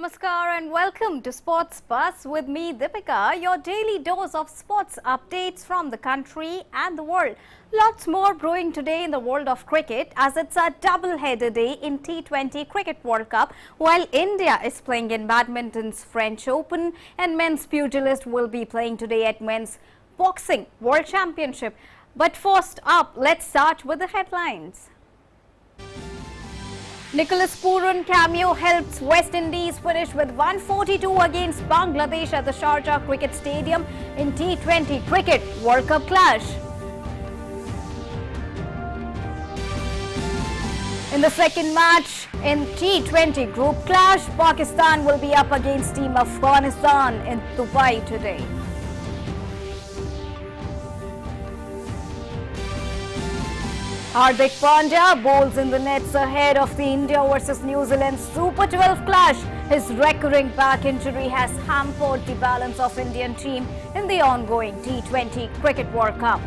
Namaskar and welcome to Sports Buzz with me Deepika, your daily dose of sports updates from the country and the world. Lots more brewing today in the world of cricket as it's a double-header day in T20 Cricket World Cup while India is playing in badminton's French Open and men's pugilist will be playing today at men's boxing World Championship. But first up, let's start with the headlines. Nicholas Pooran cameo helps West Indies finish with 142 against Bangladesh at the Sharjah Cricket Stadium in T20 Cricket World Cup clash. In the second match in T20 group clash, Pakistan will be up against Team Afghanistan in Dubai today. Hardik Pandya bowls in the nets ahead of the India versus New Zealand Super 12 clash. His recurring back injury has hampered the balance of Indian team in the ongoing T20 Cricket World Cup.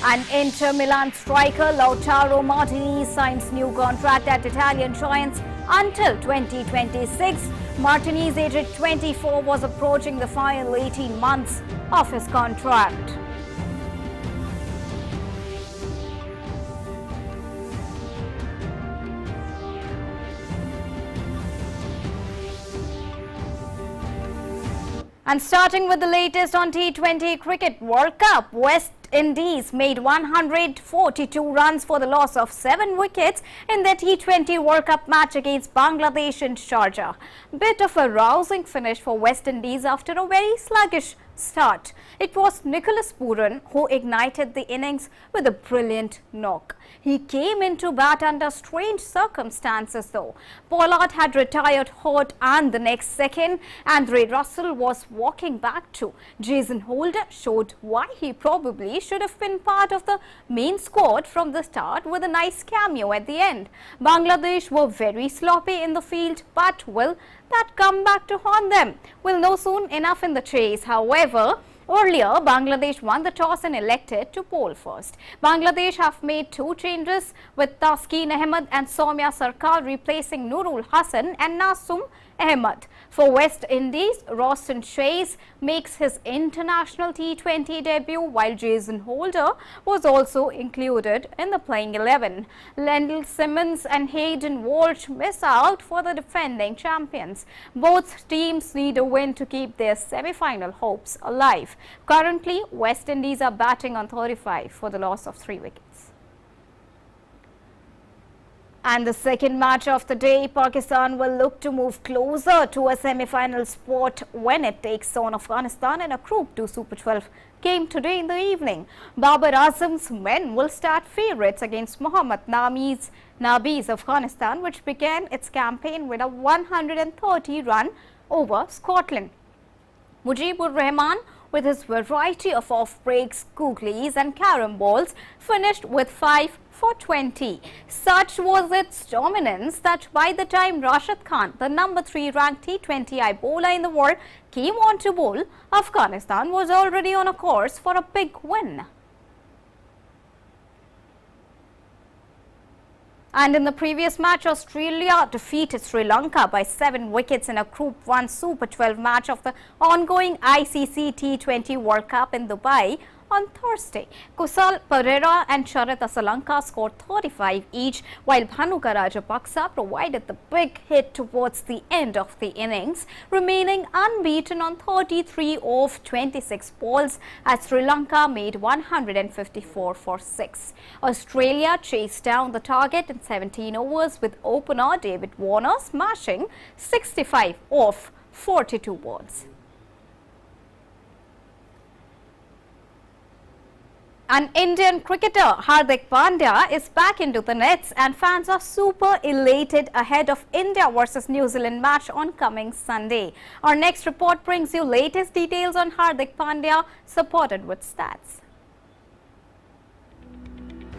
And Inter Milan striker Lautaro Martinez signs new contract at Italian Giants until 2026. Martinez, aged 24, was approaching the final 18 months of his contract. And starting with the latest on T20 Cricket World Cup, West Indies made 142 runs for the loss of 7 wickets in their T20 World Cup match against Bangladesh in Sharjah. Bit of a rousing finish for West Indies after a very sluggish start. It was Nicholas Pooran who ignited the innings with a brilliant knock. He came into bat under strange circumstances though. Pollard had retired hurt and the next second Andre Russell was walking back too. Jason Holder showed why he probably should have been part of the main squad from the start with a nice cameo at the end. Bangladesh were very sloppy in the field, but will that come back to haunt them? We'll know soon enough in the chase. However, earlier, Bangladesh won the toss and elected to bowl first. Bangladesh have made 2 changes with Taskin Ahmed and Soumya Sarkar replacing Nurul Hassan and Nasum Ahmed. For West Indies, Roshan Chase makes his international T20 debut while Jason Holder was also included in the playing 11. Lendl Simmons and Hayden Walsh miss out for the defending champions. Both teams need a win to keep their semi-final hopes alive. Currently, West Indies are batting on 35 for the loss of 3 wickets. And the second match of the day, Pakistan will look to move closer to a semi-final spot when it takes on Afghanistan in a Group 2 Super 12 game today in the evening. Babar Azam's men will start favourites against Mohammad Nabi's Afghanistan, which began its campaign with a 130 run over Scotland. Mujibur Rahman, with his variety of off-breaks, googlies and carom balls, finished with 5 for 20. Such was its dominance that by the time Rashid Khan, the number 3 ranked T20I bowler in the world, came on to bowl, Afghanistan was already on a course for a big win. And in the previous match, Australia defeated Sri Lanka by 7 wickets in a Group 1 Super 12 match of the ongoing ICC T20 World Cup in Dubai on Thursday. Kusal Perera and Sharat Asalanka scored 35 each, while Bhanuka Rajapaksa provided the big hit towards the end of the innings, remaining unbeaten on 33 of 26 balls as Sri Lanka made 154 for 6. Australia chased down the target in 17 overs with opener David Warner smashing 65 off 42 balls. An Indian cricketer, Hardik Pandya, is back into the nets and fans are super elated ahead of India versus New Zealand match on coming Sunday. Our next report brings you latest details on Hardik Pandya, supported with stats.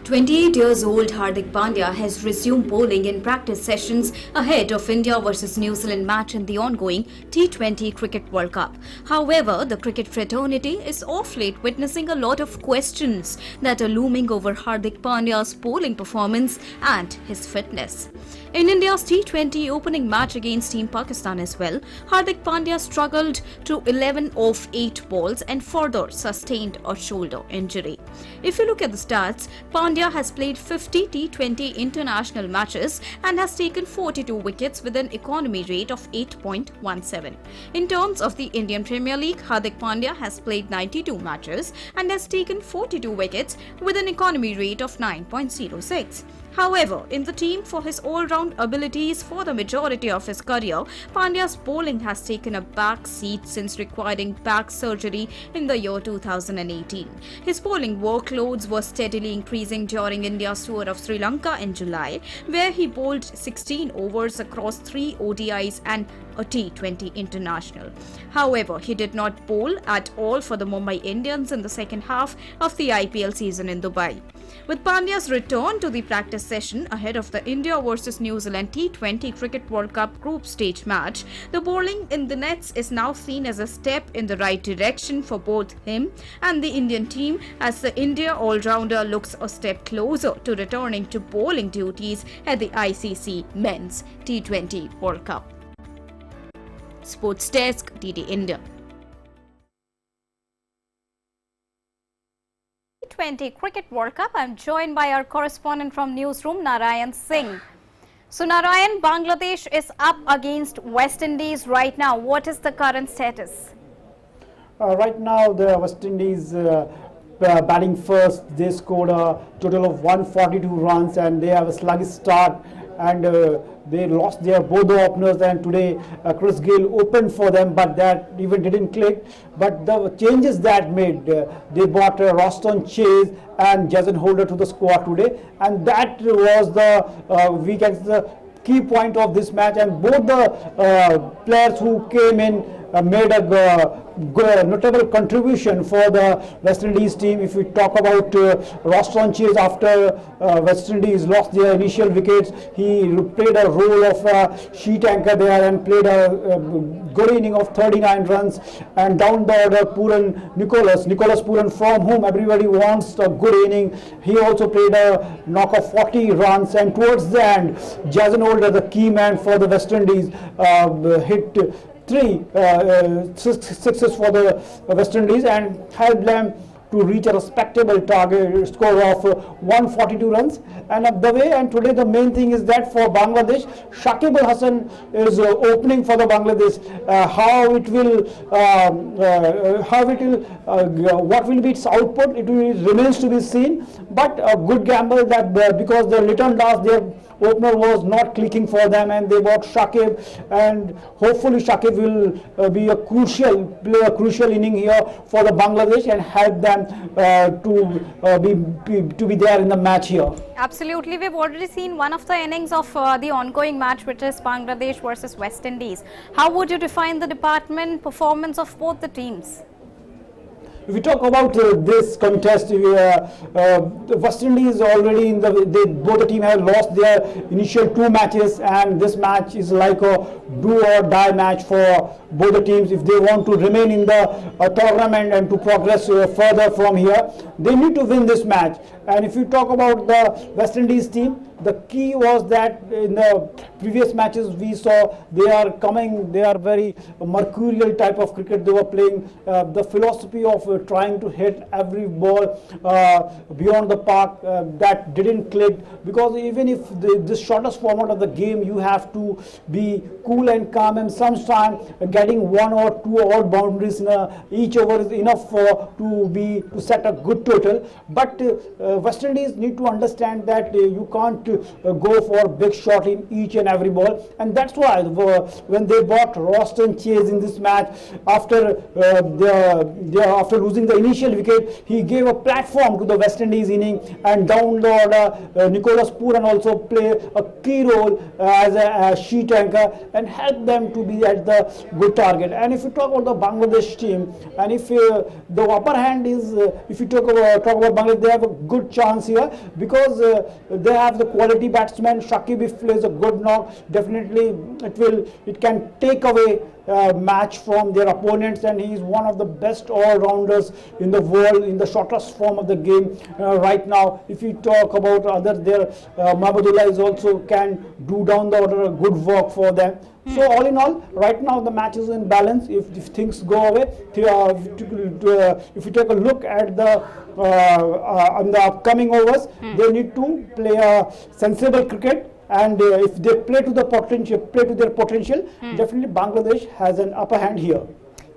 28 years old Hardik Pandya has resumed bowling in practice sessions ahead of India versus New Zealand match in the ongoing T20 Cricket World Cup. However, the cricket fraternity is off late witnessing a lot of questions that are looming over Hardik Pandya's bowling performance and his fitness. In India's T20 opening match against Team Pakistan as well, Hardik Pandya struggled to 11 of 8 balls and further sustained a shoulder injury. If you look at the stats, Pandya has played 50 T20 international matches and has taken 42 wickets with an economy rate of 8.17. In terms of the Indian Premier League, Hardik Pandya has played 92 matches and has taken 42 wickets with an economy rate of 9.06. However, in the team for his all-round abilities for the majority of his career, Pandya's bowling has taken a back seat since requiring back surgery in the year 2018. His bowling workloads were steadily increasing during India's tour of Sri Lanka in July, where he bowled 16 overs across 3 ODIs and a T20 international. However, he did not bowl at all for the Mumbai Indians in the second half of the IPL season in Dubai. With Pandya's return to the practice session ahead of the India versus New Zealand T20 Cricket World Cup group stage match, the bowling in the nets is now seen as a step in the right direction for both him and the Indian team, as the India all-rounder looks a step closer to returning to bowling duties at the ICC Men's T20 World Cup. Sports Desk, DD India. T20 Cricket World Cup. I'm joined by our correspondent from Newsroom, Narayan Singh. So Narayan, Bangladesh is up against West Indies right now. What is the current status? Right now, the West Indies batting first. They scored a total of 142 runs and they have a sluggish start, and they lost their both the openers, and today Chris Gayle opened for them, but that even didn't click. But the changes that made, they brought Roston Chase and Jason Holder to the squad today, and that was the key point of this match. And both the players who came in made a notable contribution for the West Indies team. If we talk about Roston Chase, after West Indies lost their initial wickets, he played a role of sheet anchor there and played a good inning of 39 runs. And down the order, Nicholas Pooran, from whom everybody wants a good inning, he also played a knock of 40 runs. And towards the end, Jason Holder, the key man for the West Indies, hit 3 sixes for the West Indies and helped them to reach a respectable target score of 142 runs. And today the main thing is that for Bangladesh, Shakib Al Hasan is opening for the Bangladesh. What will be its output, remains to be seen. But a good gamble that because the Lytton Das, their opener, was not clicking for them, and they bought Shakib, and hopefully Shakib will be a crucial inning here for the Bangladesh and help them to be there in the match here. Absolutely. We've already seen one of the innings of the ongoing match, which is Bangladesh versus West Indies. How would you define the department performance of both the teams? If we talk about this contest, the West Indies already both the team have lost their initial 2 matches, and this match is like a do or die match for both the teams. If they want to remain in the tournament and to progress further from here, they need to win this match. And if you talk about the West Indies team, the key was that in the previous matches we saw they are very mercurial type of cricket they were playing. The philosophy of trying to hit every ball beyond the park, that didn't click, because even if this shortest format of the game, you have to be cool and calm, and sometimes getting 1 or 2 odd boundaries in each over is enough to set a good total. But West Indies need to understand that you can't to go for big shot in each and every ball, and that's why when they bought Roston Chase in this match, after after losing the initial wicket, he gave a platform to the West Indies inning, and down the order Nicholas Pooran also play a key role as a sheet anchor and help them to be at the good target. And if you talk about the Bangladesh team, and if the upper hand is, if you talk about Bangladesh, they have a good chance here because they have the quality batsman. Shakib, if plays a good knock, definitely it can take away match from their opponents, and he is one of the best all-rounders in the world in the shortest form of the game right now. If you talk about others there, Mahmudullah is also can do down the order a good work for them. So all in all, right now the match is in balance. If things go away, if you take a look at the on the upcoming overs, they need to play a sensible cricket. And if they play to their potential, definitely Bangladesh has an upper hand here.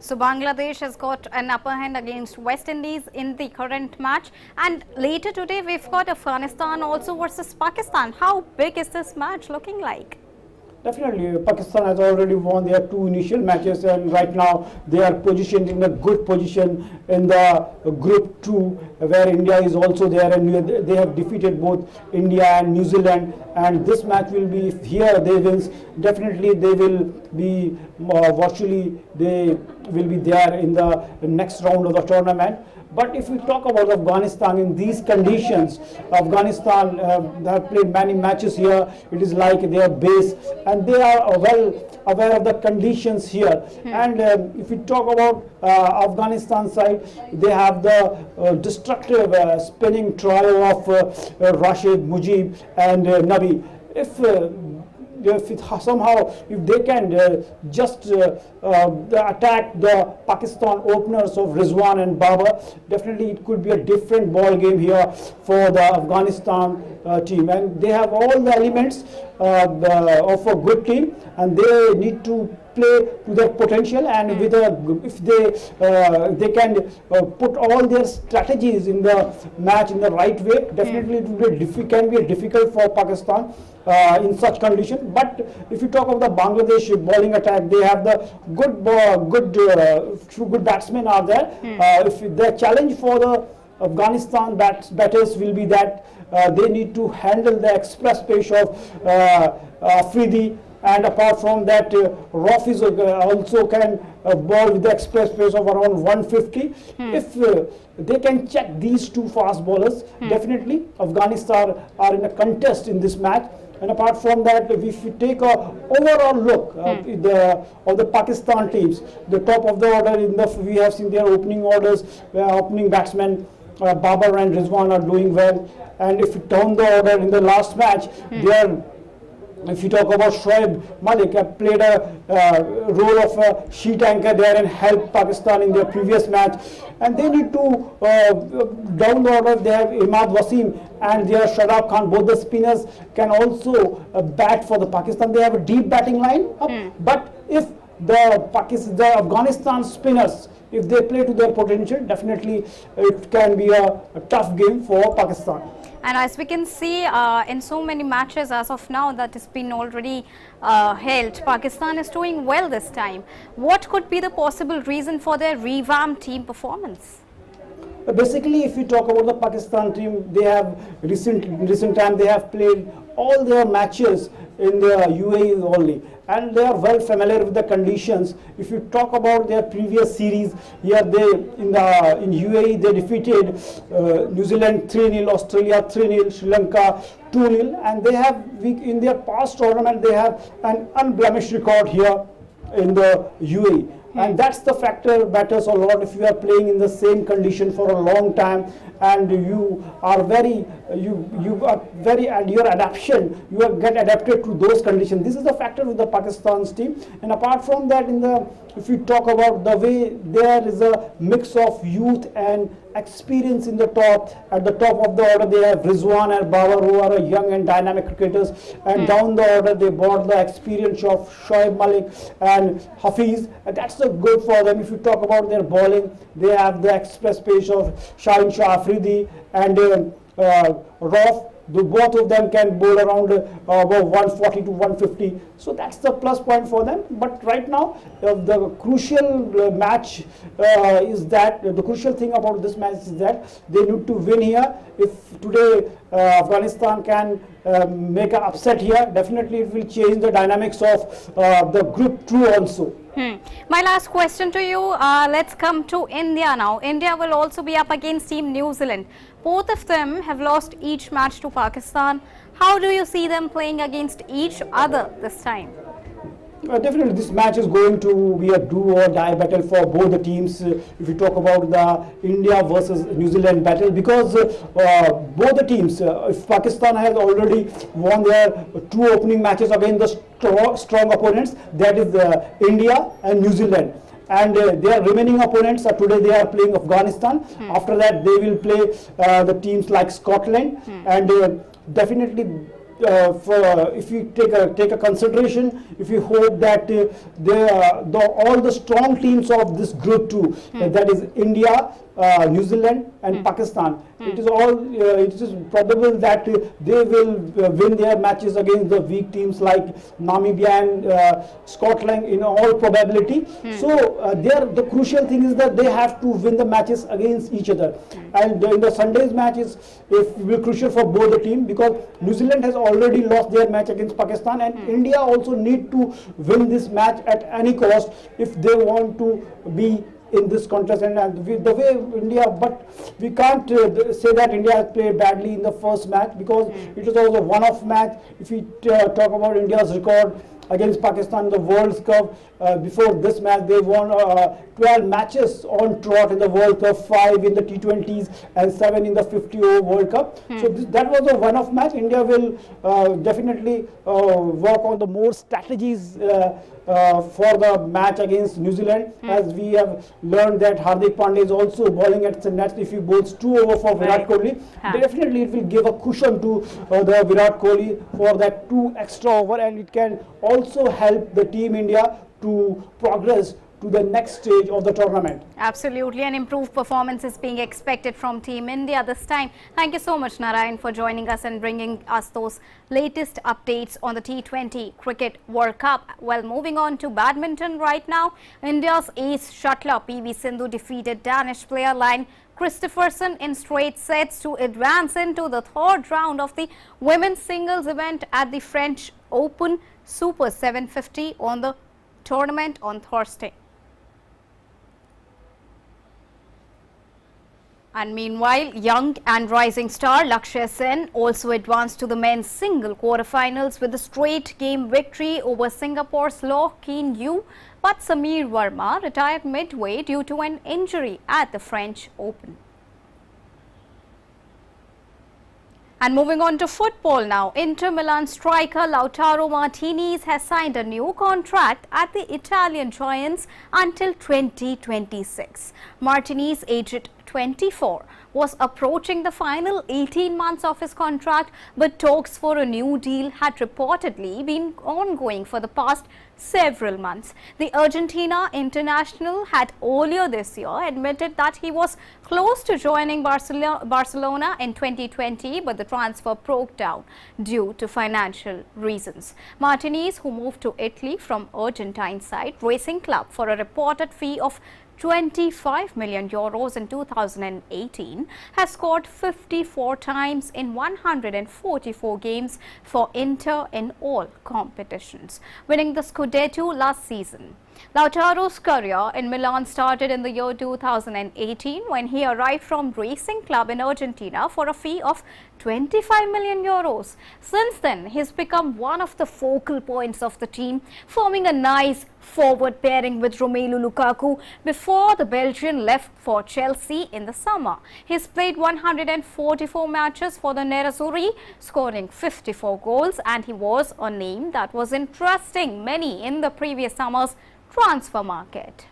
So Bangladesh has got an upper hand against West Indies in the current match, and later today we've got Afghanistan also versus Pakistan. How big is this match looking like? Definitely, Pakistan has already won their 2 initial matches, and right now they are positioned in a good position in the Group 2, where India is also there, and they have defeated both India and New Zealand. And this match will be, if here they wins, definitely they will be virtually they will be there in the next round of the tournament. But if we talk about Afghanistan in these conditions, Afghanistan they have played many matches here. It is like their base, and they are well aware of the conditions here. And if we talk about Afghanistan side, they have the destructive spinning trio of Rashid, Mujib, and Nabi. Somehow if they can just attack the Pakistan openers of Rizwan and Babar, definitely it could be a different ball game here for the Afghanistan team. And they have all the elements of a good team, and they need to play to their potential, and with if they can put all their strategies in the match in the right way, definitely it can be difficult for Pakistan in such condition. But if you talk of the Bangladesh bowling attack, they have the good batsmen are there. If the challenge for the Afghanistan batters will be that they need to handle the express pace of Afridi. And apart from that, Rafiz also can bowl with the express pace of around 150. If they can check these 2 fast bowlers, definitely Afghanistan are in a contest in this match. And apart from that, if we take a overall look of the Pakistan teams, the top of the order we have seen their opening orders, opening batsmen Babar and Rizwan are doing well. And if you down the order in the last match, if you talk about Shoaib Malik, played a role of a sheet anchor there and helped Pakistan in their previous match. And they need to, down the order, they have Imad Wasim and their Shadab Khan. Both the spinners can also bat for the Pakistan. They have a deep batting line. But if the Afghanistan spinners, if they play to their potential, definitely it can be a tough game for Pakistan. And as we can see in so many matches as of now that has been already held, Pakistan is doing well this time. What could be the possible reason for their revamped team performance? Basically, if we talk about the Pakistan team, they have recent time they have played all their matches in the UAE only, and they are well familiar with the conditions. If you talk about their previous series, here in UAE they defeated New Zealand 3-0, Australia 3-0, Sri Lanka 2-0, and they have in their past tournament they have an unblemished record here in the UAE. And that's the factor matters a lot if you are playing in the same condition for a long time, and you are very and your adaptation, get adapted to those conditions. This is the factor with the Pakistan's team. And apart from that, if you talk about the way there is a mix of youth and experience in the top. At the top of the order they have Rizwan and Babar, who are young and dynamic cricketers, and down the order they brought the experience of Shoaib Malik and Hafiz, and that's the good for them. If you talk about their bowling, they have the express pace of Shaheen Shah Afridi and Rauf. both of them can bowl around about 140 to 150. So that's the plus point for them. But right now, the crucial match is that the crucial thing about this match is that they need to win here. If today Afghanistan can make an upset here, definitely it will change the dynamics of the Group 2 also. My last question to you, let's come to India now. India will also be up against Team New Zealand. Both of them have lost each match to Pakistan. How do you see them playing against each other this time? Definitely this match is going to be a do or die battle for both the teams. If you talk about the India versus New Zealand battle, because both the teams, if Pakistan has already won their 2 opening matches against the strong opponents, that is India and New Zealand. And their remaining opponents are today they are playing Afghanistan. After that they will play the teams like Scotland, and definitely if you take a consideration, if you hope that all the strong teams of this Group 2, that is India, New Zealand and Pakistan, it is probable that they will win their matches against the weak teams like Namibia and Scotland in all probability. So the crucial thing is that they have to win the matches against each other, and in the Sunday's matches it will be crucial for both the team, because New Zealand has already lost their match against Pakistan, and India also need to win this match at any cost if they want to be in this contest. And the way India, but we can't say that India has played badly in the first match, because it was also a one-off match. If we talk about India's record against Pakistan in the World Cup, before this match they won 12 matches on trot in the World Cup, 5 in the T20s and 7 in the 50-over World Cup. So that was a one-off match. India will definitely work on the more strategies for the match against New Zealand, as we have learned that Hardik Pandya is also bowling at the net. If he bowls 2 over for Virat Kohli, definitely it will give a cushion to the Virat Kohli for that 2 extra over, and it can also help the Team India to progress to the next stage of the tournament. Absolutely, an improved performance is being expected from Team India this time. Thank you so much, Narayan, for joining us and bringing us those latest updates on the T20 Cricket World Cup. Well, moving on to badminton right now, India's ace shuttler PV Sindhu defeated Danish player Line Christopherson in straight sets to advance into the 3rd round of the women's singles event at the French Open Super 750 on the tournament on Thursday. And meanwhile, young and rising star Lakshya Sen also advanced to the men's single quarterfinals with a straight game victory over Singapore's Loh Keen Yew. But Samir Verma retired midway due to an injury at the French Open. And moving on to football now, Inter Milan striker Lautaro Martinez has signed a new contract at the Italian Giants until 2026. Martinez, aged 24, was approaching the final 18 months of his contract, but talks for a new deal had reportedly been ongoing for the past several months. The Argentina international had earlier this year admitted that he was close to joining Barcelona in 2020, but the transfer broke down due to financial reasons. Martinez, who moved to Italy from Argentine side Racing Club for a reported fee of 25 million euros in 2018, has scored 54 times in 144 games for Inter in all competitions, winning the Scudetto last season. Lautaro's career in Milan started in the year 2018 when he arrived from Racing Club in Argentina for a fee of 25 million euros. Since then, he's become one of the focal points of the team, forming a nice forward pairing with Romelu Lukaku before the Belgian left for Chelsea in the summer. He's played 144 matches for the Nerazzurri, scoring 54 goals, and he was a name that was interesting many in the previous summer's transfer market.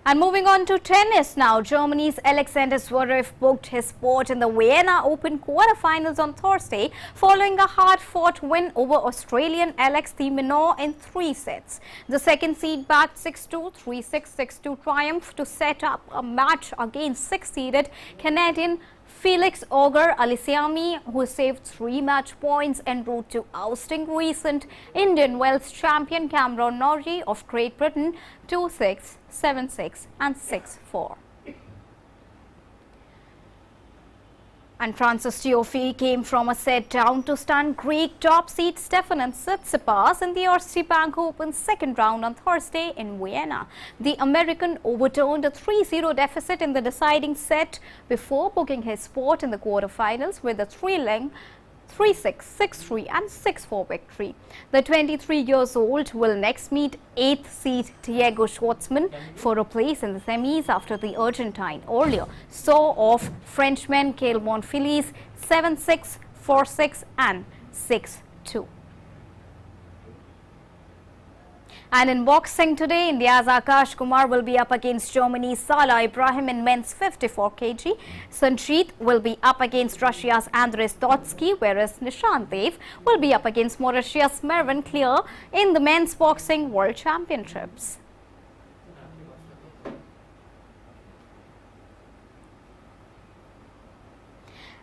And moving on to tennis now, Germany's Alexander Zverev booked his spot in the Vienna Open quarterfinals on Thursday following a hard-fought win over Australian Alex de Minaur in 3 sets. The second seed backed 6-2, 3-6, 6-2 triumph to set up a match against 6-seeded Canadian Felix Auger-Aliassime, who saved 3 match points en route to ousting recent Indian Wells champion Cameron Norrie of Great Britain 2-6, 7-6 and 6-4. And Frances Tiafoe came from a set down to stun Greek top seed Stefanos Tsitsipas in the Erste Bank Open second round on Thursday in Vienna. The American overturned a 3-0 deficit in the deciding set before booking his spot in the quarterfinals with a thrilling 3-6, 6-3 and 6-4 victory. The 23-year-old will next meet 8th seed Diego Schwartzman for a place in the semis after the Argentine earlier saw off Frenchman Gael Monfils 7-6, 4-6 and 6-2. And in boxing today, India's Akash Kumar will be up against Germany's Salah Ibrahim in men's 54 kg. Sanjeet will be up against Russia's Andrei Stotsky, whereas Nishant Dev will be up against Mauritius' Mervyn Clear in the men's boxing world championships.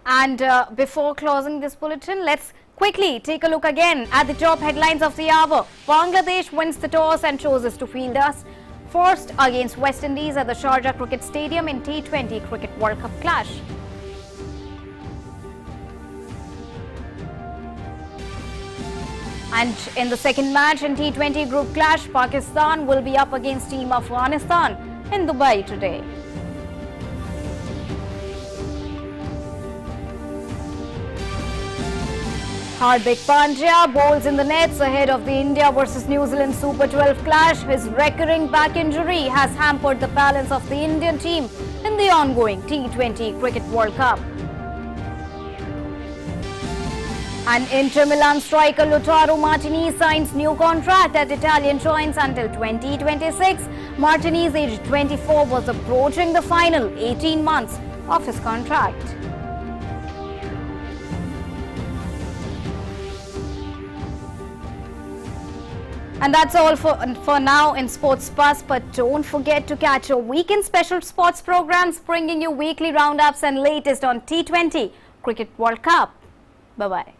And before closing this bulletin, let's quickly take a look again at the top headlines of the hour. Bangladesh wins the toss and chooses to field us first against West Indies at the Sharjah Cricket Stadium in T20 Cricket World Cup clash. And in the second match in T20 group clash, Pakistan will be up against Team Afghanistan in Dubai today. Hardik Pandya bowls in the nets ahead of the India versus New Zealand Super 12 clash. His recurring back injury has hampered the balance of the Indian team in the ongoing T20 Cricket World Cup. And Inter Milan striker Lautaro Martinez signs new contract at Italian giants until 2026. Martinez, aged 24, was approaching the final 18 months of his contract. And that's all for now in Sports Buzz, but don't forget to catch your weekend special sports programs bringing you weekly roundups and latest on T20 Cricket World Cup. Bye-bye.